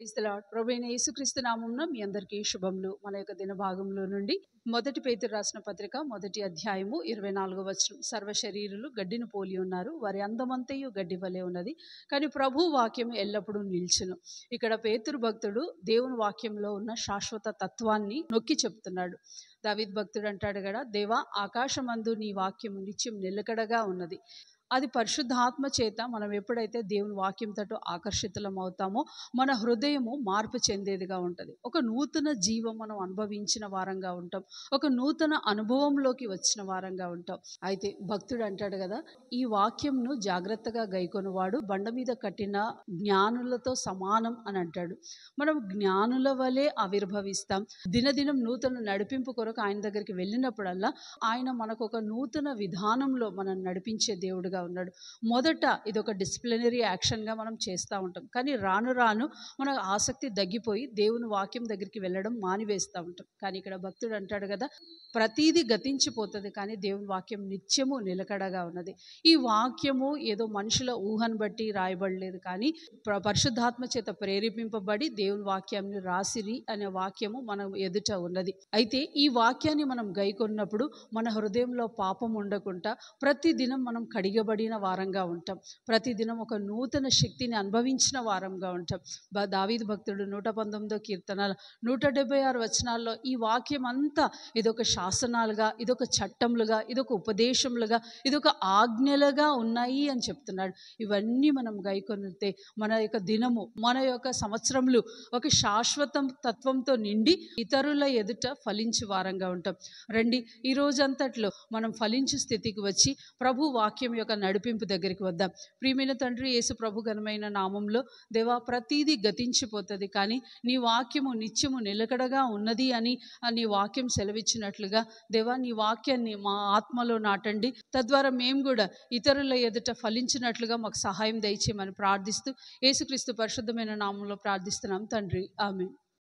Praise the lord. ప్రభువైన యేసుక్రీస్తు నామమున మీ అందరికీ శుభములు. మన యొక్క దిన భాగంలో నుండి మొదటి పేతురు రాసిన పత్రిక మొదటి అధ్యాయము 24వ వచనం. సర్వ శరీరులు గడ్డిని పోలి ఉన్నారు, వారి అందమంతయు గడ్డి వలె ఉన్నది, కానీ ప్రభు వాక్యం ఎల్లప్పుడూ నిల్చును. ఇక్కడ పేతురు భక్తుడు దేవుని వాక్యంలో ఉన్న శాశ్వత తత్వాన్ని నొక్కి చెప్తున్నాడు. దావీదు భక్తుడు అంటాడు కదా, దేవా ఆకాశమందు నీ వాక్యము నిత్యం నిలకడగా ఉన్నది. అది పరిశుద్ధాత్మ చేత మనం ఎప్పుడైతే దేవుని వాక్యంతో ఆకర్షితులం అవుతామో మన హృదయము మార్పు చెందేదిగా ఉంటుంది. ఒక నూతన జీవం మనం అనుభవించిన వారంగా ఉంటాం, ఒక నూతన అనుభవంలోకి వచ్చిన వారంగా ఉంటాం. అయితే భక్తుడు అంటాడు కదా, ఈ వాక్యంను జాగ్రత్తగా గైకొనువాడు బండ మీద కట్టిన జ్ఞానులతో సమానం అని అంటాడు. మనం జ్ఞానుల వలె ఆవిర్భవిస్తాం. దినదినం నూతన నడిపింపు కొరకు ఆయన దగ్గరికి వెళ్ళినప్పుడల్లా ఆయన మనకు ఒక నూతన విధానంలో మనం నడిపించే దేవుడుగా ఉన్నాడు. మొదట ఇది ఒక డిసిప్లినరీ యాక్షన్గా మనం చేస్తూ ఉంటాం, కానీ రాను రాను మన ఆసక్తి తగ్గిపోయి దేవుని వాక్యం దగ్గరికి వెళ్ళడం మానివేస్తూ ఉంటాం. కానీ ఇక్కడ భక్తుడు అంటాడు కదా, ప్రతీది గతించిపోతుంది కానీ దేవుని వాక్యం నిత్యము నిలకడగా ఉన్నది. ఈ వాక్యము ఏదో మనుషుల ఊహను బట్టి రాయబడలేదు, కానీ పరిశుద్ధాత్మ చేత ప్రేరేపింపబడి దేవుని వాక్యాన్ని రాసిరి అనే వాక్యము మన ఎదుట ఉన్నది. అయితే ఈ వాక్యాన్ని మనం గైకొన్నప్పుడు మన హృదయంలో పాపం ఉండకుండా ప్రతిదినం మనం కడిగబడిన వారంగా ఉంటాం. ప్రతిదినం ఒక నూతన శక్తిని అనుభవించిన వారంగా ఉంటాం. దావీదు భక్తుడు 119వ కీర్తన 176 వచనాల్లో ఈ వాక్యం అంతా ఇదొక శాసనాలుగా, ఇదొక చట్టములుగా, ఇదొక ఉపదేశములుగా, ఇదొక ఆజ్ఞలుగా ఉన్నాయి అని చెప్తున్నాడు. ఇవన్నీ మనం గైకొనితే మన యొక్క దినము, మన యొక్క సంవత్సరములు ఒక శాశ్వతం తత్వంతో నిండి ఇతరుల ఎదుట ఫలించి వారంగా ఉంటాం. రండి, ఈ రోజంతట్లో మనం ఫలించు స్థితికి వచ్చి ప్రభు వాక్యం యొక్క నడిపింపు దగ్గరికి వద్దాం. ప్రియమైన తండ్రి, యేసు ప్రభు ఘనమైన నామంలో దేవా, ప్రతీది గతించిపోతుంది కానీ నీ వాక్యము నిత్యము నిలకడగా ఉన్నది అని నీ వాక్యం సెలవిచ్చినట్లుగా దేవా, నీ వాక్యాన్ని మా ఆత్మలో నాటండి. తద్వారా మేము కూడా ఇతరుల ఎదుట ఫలించినట్లుగా మాకు సహాయం దయచేయమని ప్రార్థిస్తూ యేసుక్రీస్తు పరిశుద్ధమైన నామంలో ప్రార్థిస్తున్నాం తండ్రి, ఆమేన్.